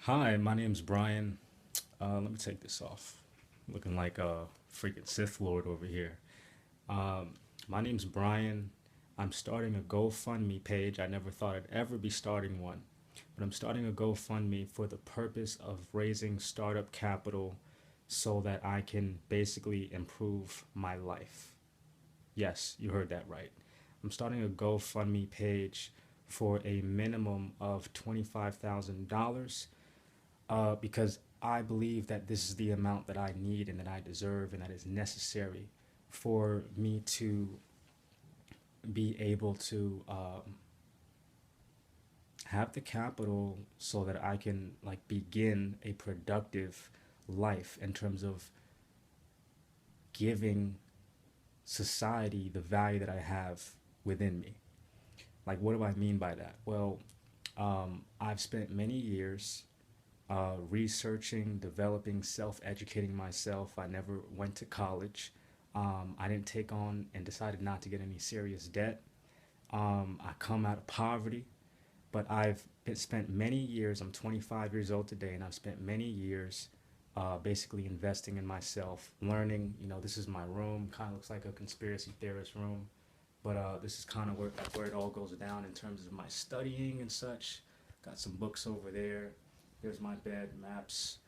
Hi, my name's Brian. Let me take this off. Looking like a freaking Sith Lord over here. Um, my name's Brian. I'm starting a GoFundMe page. I never thought I'd ever be starting one, but I'm starting a GoFundMe for the purpose of raising startup capital so that I can basically improve my life. Yes, you heard that right. I'm starting a GoFundMe page for a minimum of $25,000 because I believe that this is the amount that I need and that I deserve and that is necessary for me to be able to have the capital so that I can like begin a productive life in terms of giving society the value that I have within me. Like, what do I mean by that? Well, I've spent many years researching, developing, self educating myself. I never went to college. I didn't take on and decided not to get any serious debt. I come out of poverty, but spent many years. I'm 25 years old today, and I've spent many years basically investing in myself, learning. This is my room. Kind of looks like a conspiracy theorist room, but this is kind of where it all goes down in terms of my studying and such. Got some books over there. Here's my bed, maps.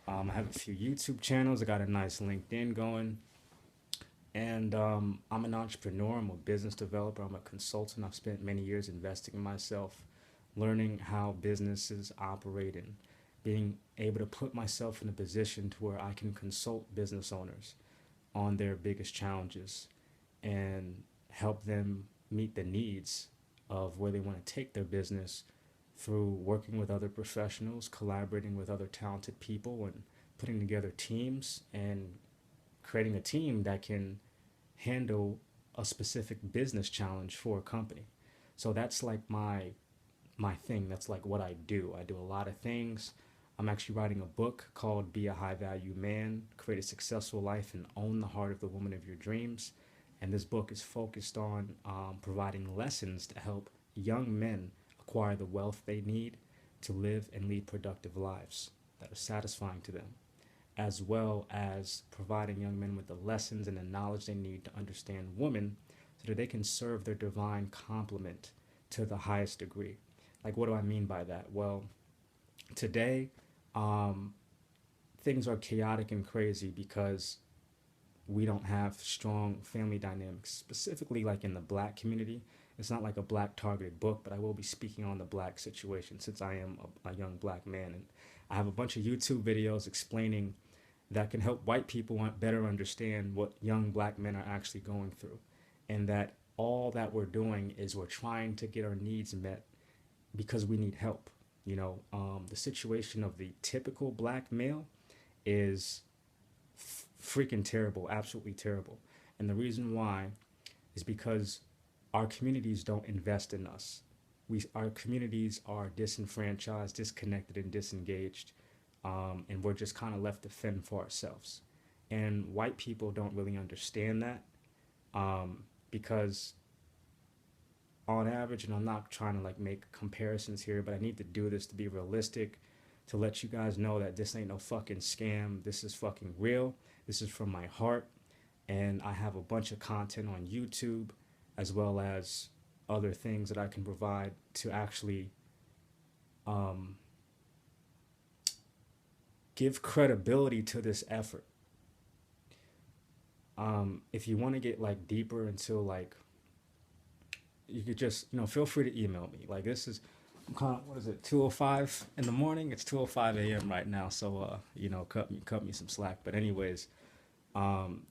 I have a few YouTube channels. I got a nice LinkedIn going. And I'm an entrepreneur. I'm a business developer. I'm a consultant. I've spent many years investing in myself, learning how businesses operate and being able to put myself in a position to where I can consult business owners on their biggest challenges and help them meet the needs of where they want to take their business through working with other professionals, collaborating with other talented people, and putting together teams and creating a team that can handle a specific business challenge for a company. So that's like my thing. That's like what I do. I do a lot of things. I'm actually writing a book called Be a High Value Man, Create a Successful Life, and Own the Heart of the Woman of Your Dreams. And this book is focused on providing lessons to help young men acquire the wealth they need to live and lead productive lives that are satisfying to them, as well as providing young men with the lessons and the knowledge they need to understand women so that they can serve their divine complement to the highest degree. Like, what do I mean by that? Well, today, um, things are chaotic and crazy because we don't have strong family dynamics, specifically like in the black community. It's not like a black targeted book, but I will be speaking on the black situation since I am a young black man. And I have a bunch of YouTube videos explaining that can help white people better understand what young black men are actually going through. And that all that we're doing is we're trying to get our needs met because we need help. The situation of the typical black male is freaking terrible, absolutely terrible. And the reason why is because our communities don't invest in us. Our communities are disenfranchised, disconnected, and disengaged, and we're just kind of left to fend for ourselves. And white people don't really understand that because, on average, and I'm not trying to like make comparisons here, but I need to do this to be realistic, to let you guys know that this ain't no fucking scam. This is fucking real. This is from my heart, and I have a bunch of content on YouTube as well as other things that I can provide to actually um, give credibility to this effort. If you want to get like deeper into like, you could just feel free to email me. Like, this is what is it, 2:05 in the morning? It's 2:05 a.m. right now, so cut me some slack. But anyways, um,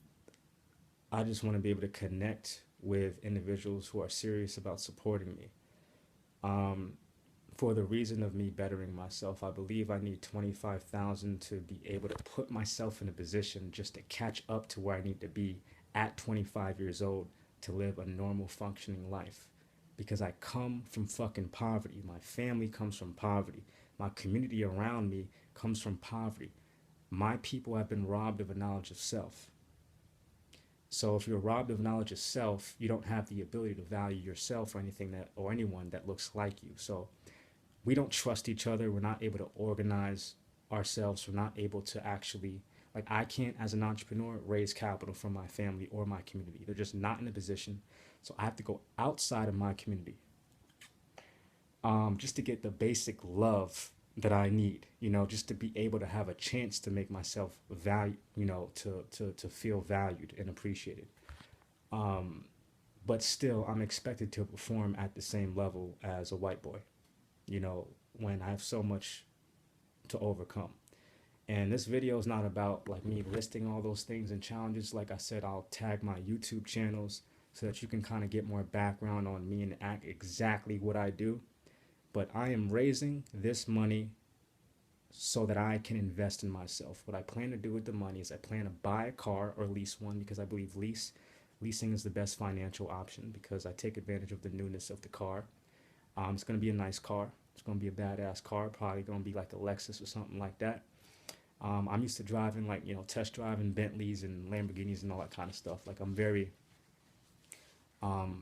I just want to be able to connect with individuals who are serious about supporting me. Um, for the reason of me bettering myself, I believe I need 25,000 to be able to put myself in a position just to catch up to where I need to be at 25 years old to live a normal functioning life. Because I come from fucking poverty. My family comes from poverty. My community around me comes from poverty. My people have been robbed of a knowledge of self. So if you're robbed of knowledge of self, you don't have the ability to value yourself or anything that or anyone that looks like you. So we don't trust each other. We're not able to organize ourselves. We're not able to actually, like, I can't, as an entrepreneur, raise capital from my family or my community. They're just not in a position. So I have to go outside of my community, just to get the basic love that I need, just to be able to have a chance to make myself value, to feel valued and appreciated. But still, I'm expected to perform at the same level as a white boy, you know, when I have so much to overcome. And this video is not about like me listing all those things and challenges. Like I said, I'll tag my YouTube channels so that you can kind of get more background on me and act exactly what I do. But I am raising this money so that I can invest in myself. What I plan to do with the money is I plan to buy a car or lease one, because I believe leasing is the best financial option, because I take advantage of the newness of the car. It's going to be a nice car. It's going to be a badass car, probably going to be like a Lexus or something like that. I'm used to driving, like, test driving Bentleys and Lamborghinis and all that kind of stuff. Like, I'm very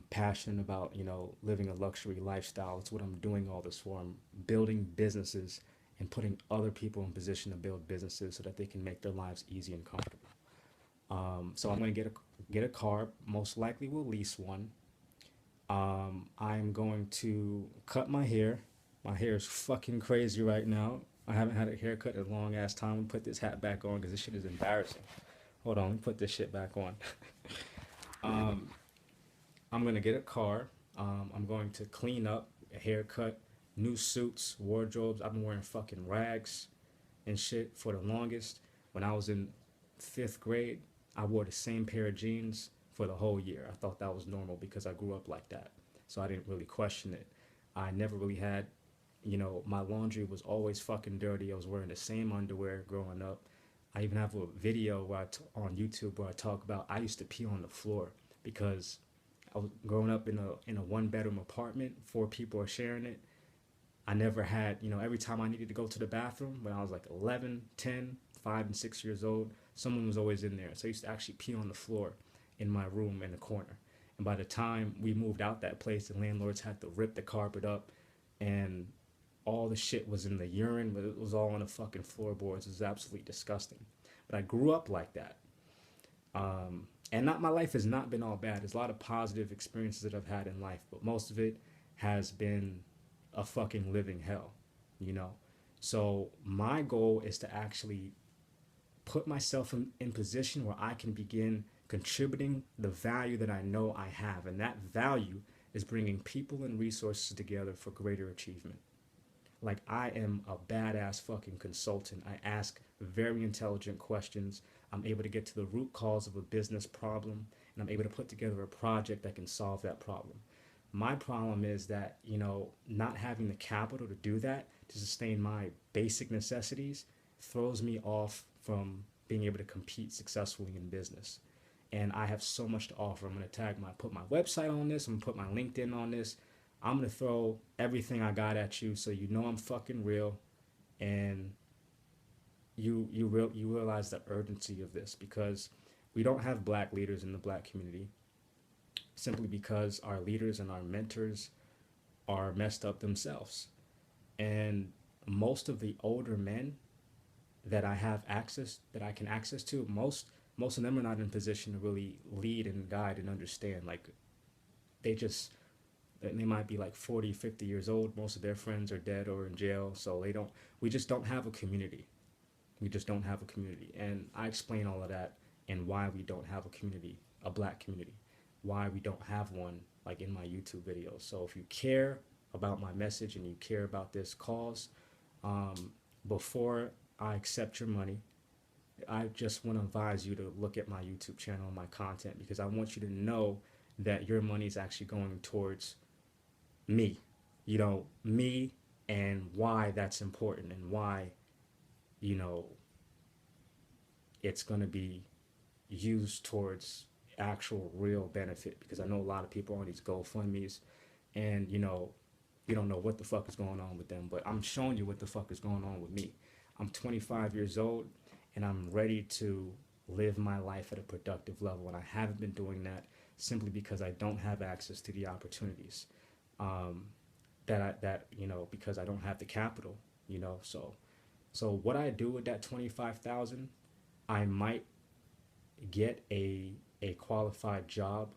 passionate about, living a luxury lifestyle. It's what I'm doing all this for. I'm building businesses and putting other people in position to build businesses so that they can make their lives easy and comfortable. So I'm going to get a car. Most likely we'll lease one. I'm going to cut my hair. My hair is fucking crazy right now. I haven't had a haircut in a long ass time. I'm gonna put this hat back on because this shit is embarrassing. Hold on, let me put this shit back on. um, I'm gonna get a car. I'm going to clean up, a haircut, new suits, wardrobes. I've been wearing fucking rags and shit for the longest. When I was in 5th grade, I wore the same pair of jeans for the whole year. I thought that was normal because I grew up like that. So I didn't really question it. I never really had, my laundry was always fucking dirty. I was wearing the same underwear growing up. I even have a video on YouTube where I talk about I used to pee on the floor because I was growing up in a 1-bedroom apartment. 4 people are sharing it. I never had, every time I needed to go to the bathroom when I was like 11, 10, 5 and 6 years old, someone was always in there. So I used to actually pee on the floor in my room in the corner. And by the time we moved out that place, the landlords had to rip the carpet up, and all the shit was in the urine, but it was all on the fucking floorboards. It was absolutely disgusting. But I grew up like that. And my life has not been all bad. There's a lot of positive experiences that I've had in life, but most of it has been a fucking living hell, So my goal is to actually put myself in position where I can begin contributing the value that I know I have. And that value is bringing people and resources together for greater achievement. Like, I am a badass fucking consultant. I ask very intelligent questions. I'm able to get to the root cause of a business problem, and I'm able to put together a project that can solve that problem. My problem is that, not having the capital to do that, to sustain my basic necessities, throws me off from being able to compete successfully in business. And I have so much to offer. I'm going to put my website on this. I'm going to put my LinkedIn on this. I'm going to throw everything I got at you so I'm fucking real, and you realize the urgency of this, because we don't have black leaders in the black community simply because our leaders and our mentors are messed up themselves. And most of the older men that I can access to, most of them are not in position to really lead and guide and understand. Like, they might be like 40, 50 years old. Most of their friends are dead or in jail. So we just don't have a community. We just don't have a community. And I explain all of that and why we don't have a community, a black community, why we don't have one, like, in my YouTube videos. So if you care about my message and you care about this cause, before I accept your money, I just want to advise you to look at my YouTube channel and my content, because I want you to know that your money is actually going towards me, me, and why that's important, and why, it's going to be used towards actual real benefit. Because I know a lot of people on these GoFundMe's, and, you don't know what the fuck is going on with them, but I'm showing you what the fuck is going on with me. I'm 25 years old, and I'm ready to live my life at a productive level, and I haven't been doing that simply because I don't have access to the opportunities. because I don't have the capital, so what I do with that 25,000, I might get a qualified job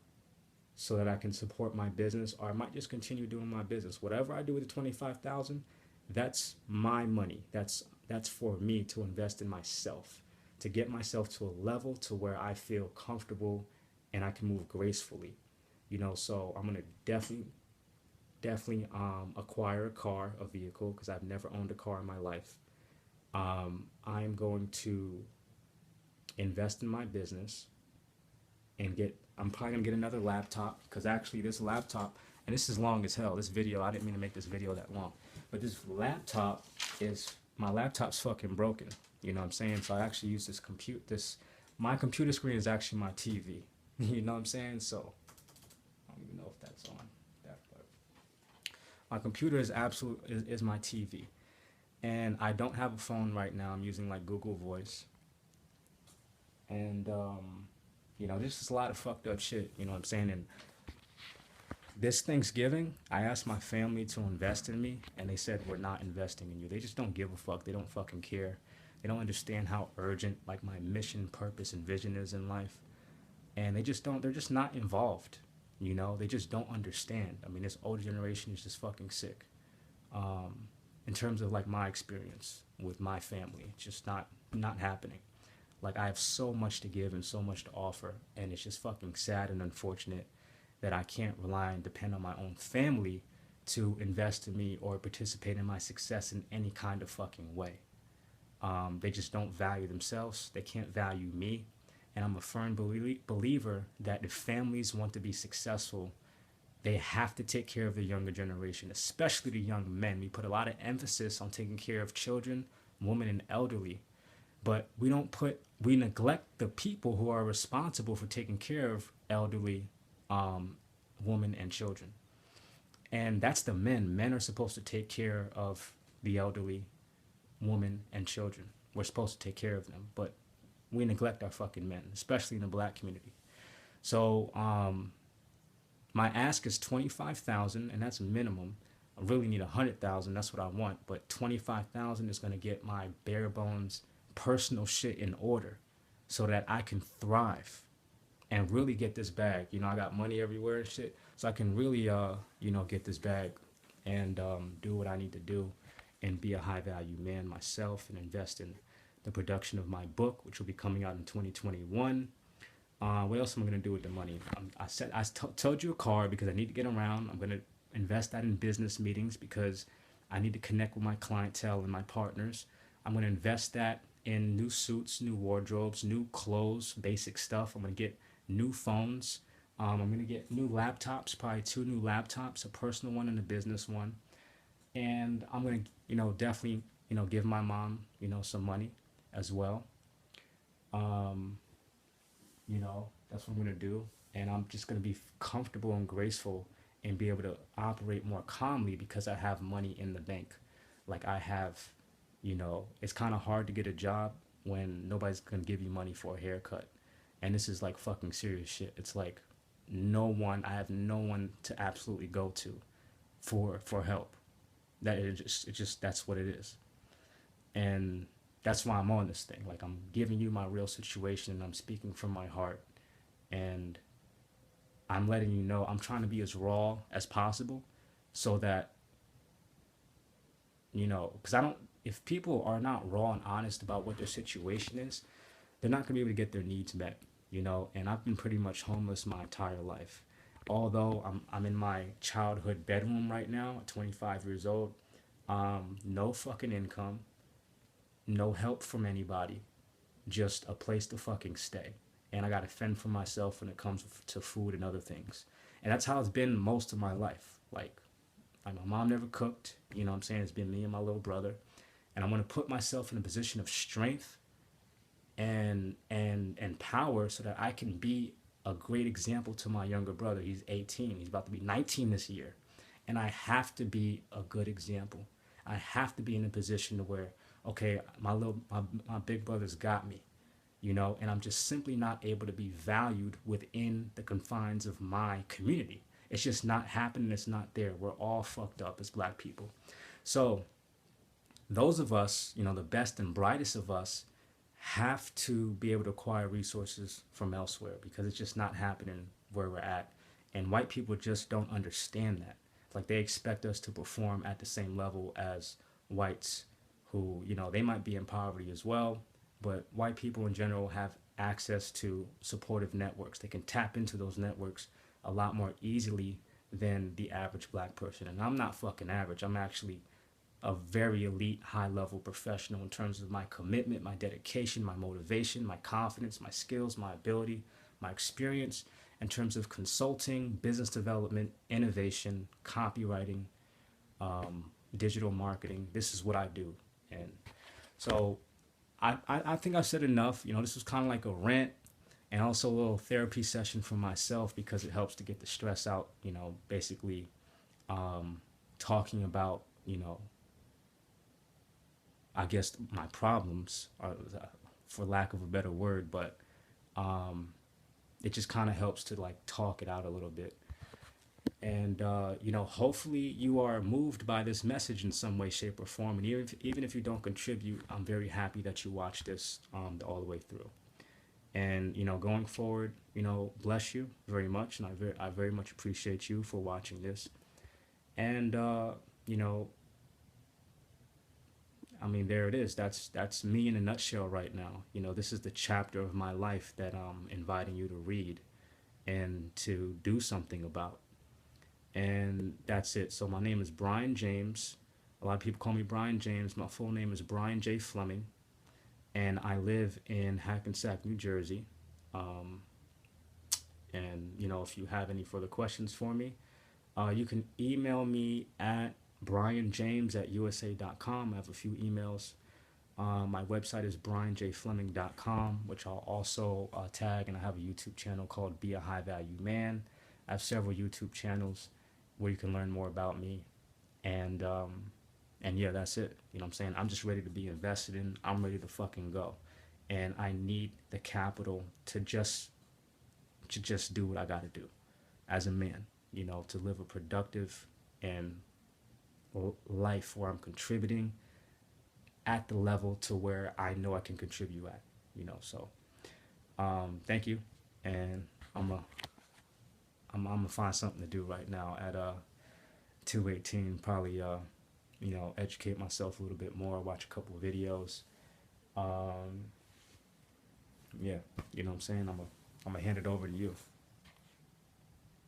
so that I can support my business, or I might just continue doing my business. Whatever I do with the 25,000, that's my money. That's for me to invest in myself, to get myself to a level to where I feel comfortable and I can move gracefully. So I'm gonna definitely acquire a car, a vehicle, because I've never owned a car in my life. I'm going to invest in my business and I'm probably gonna get another laptop, because actually this laptop, and this is long as hell. This video, I didn't mean to make this video that long, but my laptop's fucking broken. You know what I'm saying? So I actually use my computer screen is actually my TV. You know what I'm saying? So I don't even know if that's on that, but my computer is my TV, and I don't have a phone right now. I'm using like Google Voice, and there's just a lot of fucked up shit. You know what I'm saying? And this Thanksgiving, I asked my family to invest in me, and they said, we're not investing in you. They just don't give a fuck. They don't fucking care. They don't understand how urgent like my mission, purpose, and vision is in life. And they're just not involved. They just don't understand. I mean, this older generation is just fucking sick. In terms of like my experience with my family, it's just not happening. Like, I have so much to give and so much to offer, and it's just fucking sad and unfortunate that I can't rely and depend on my own family to invest in me or participate in my success in any kind of fucking way. They just don't value themselves. They can't value me. And I'm a firm believer that if families want to be successful, they have to take care of the younger generation, especially the young men. We put a lot of emphasis on taking care of children, women, and elderly, but we neglect the people who are responsible for taking care of elderly, women and children. And that's the men. Men are supposed to take care of the elderly, women, and children. We're supposed to take care of them, but we neglect our fucking men, especially in the black community. So my ask is 25,000, and that's minimum. I really need 100,000. That's what I want, but 25,000 is going to get my bare bones personal shit in order, so that I can thrive and really get this bag. I got money everywhere and shit, so I can really get this bag and do what I need to do and be a high value man myself and invest in the production of my book, which will be coming out in 2021. What else am I gonna do with the money? I told you a car because I need to get around. I'm gonna invest that in business meetings because I need to connect with my clientele and my partners. I'm gonna invest that in new suits, new wardrobes, new clothes, basic stuff. I'm gonna get new phones. I'm gonna get new laptops, probably 2 new laptops, a personal one and a business one. And I'm gonna, definitely, give my mom, some money as well. That's what I'm gonna do. And I'm just gonna be comfortable and graceful and be able to operate more calmly because I have money in the bank. Like I have, it's kind of hard to get a job when nobody's gonna give you money for a haircut. And this is like fucking serious shit. It's like I have no one to absolutely go to for help. That's what it is. And that's why I'm on this thing. Like, I'm giving you my real situation and I'm speaking from my heart, and I'm letting you know I'm trying to be as raw as possible so that, because if people are not raw and honest about what their situation is, they're not going to be able to get their needs met, and I've been pretty much homeless my entire life. Although I'm in my childhood bedroom right now at 25 years old, no fucking income, no help from anybody, just a place to fucking stay. And I got to fend for myself when it comes to food and other things. And that's how it's been most of my life. Like my mom never cooked, what I'm saying? It's been me and my little brother. And I want to put myself in a position of strength and power so that I can be a great example to my younger brother. He's 18. He's about to be 19 this year. And I have to be a good example. I have to be in a position to where, okay, my big brother's got me, and I'm just simply not able to be valued within the confines of my community. It's just not happening. It's not there. We're all fucked up as black people. So those of us, you know, the best and brightest of us, have to be able to acquire resources from elsewhere because it's just not happening where we're at. And white people just don't understand that. Like they expect us to perform at the same level as whites who, you know, they might be in poverty as well, but white people in general have access to supportive networks. They can tap into those networks a lot more easily than the average black person. And I'm not fucking average. I'm actually a very elite, high level professional in terms of my commitment, my dedication, my motivation, my confidence, my skills, my ability, my experience in terms of consulting, business development, innovation, copywriting, digital marketing. This is what I do. And so I think I've said enough. You know, this was kind of like a rant and also a little therapy session for myself because it helps to get the stress out, you know, basically talking about, you know, I guess my problems, are, for lack of a better word, but it just kind of helps to like talk it out a little bit. And you know, hopefully you are moved by this message in some way, shape, or form. And even if you don't contribute, I'm very happy that you watched this all the way through. And you know, going forward, you know, bless you very much, and I very much appreciate you for watching this. And you know, I mean, there it is. That's me in a nutshell right now. You know, this is the chapter of my life that I'm inviting you to read and to do something about. And that's it. So my name is Brian James. A lot of people call me Brian James. My full name is Brian J. Fleming, and I live in Hackensack, New Jersey. Um, and you know, if you have any further questions for me, you can email me at brianjames@usa.com. I have a few emails. My website is brianjfleming.com, which I'll also tag, and I have a YouTube channel called Be a High Value Man. I have several YouTube channels where you can learn more about me, and yeah, that's it. You know what I'm saying? I'm just ready to be invested in. I'm ready to fucking go, and I need the capital to just do what I got to do as a man. You know, to live a productive and life where I'm contributing at the level to where I know I can contribute at, you know. So thank you, and I'm gonna find something to do right now at 2:18. Probably you know, educate myself a little bit more, watch a couple of videos. Um, yeah, you know what I'm saying. I'm gonna hand it over to you.